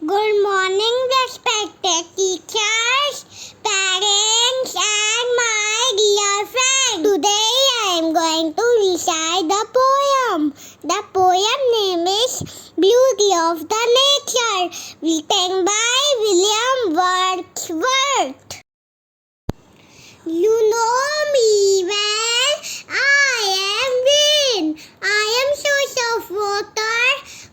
Good morning, respected teachers, parents, and my dear friends. Today I am going to recite the poem. The poem name is Beauty of the Nature, written by William Wordsworth. You know me well, I am wind. I am source of water,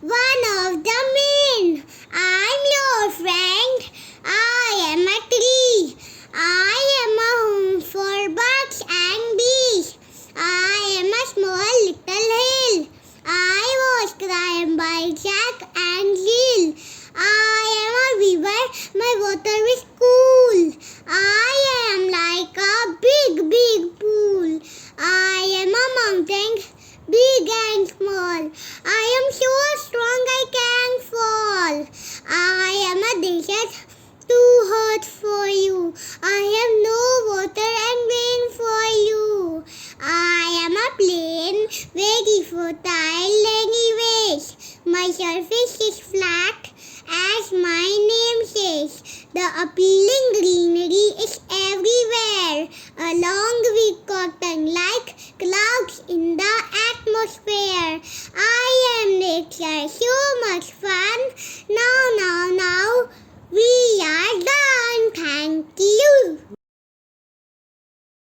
one of the main. I'm your friend, I am a tree. I am a home for birds and bees. I am a small little hill. I was climbed by Jack and Jill. I am a river, my water is cool. I am like a big pool. I am a mountain, big and small. I am so strong I can fall. I am a desert, too hot for you. I have no water and rain for you. I am a plain, very fertile anyways. My surface is flat, as my name says. The appealing greenery is everywhere, along with cotton like clouds in the atmosphere. I am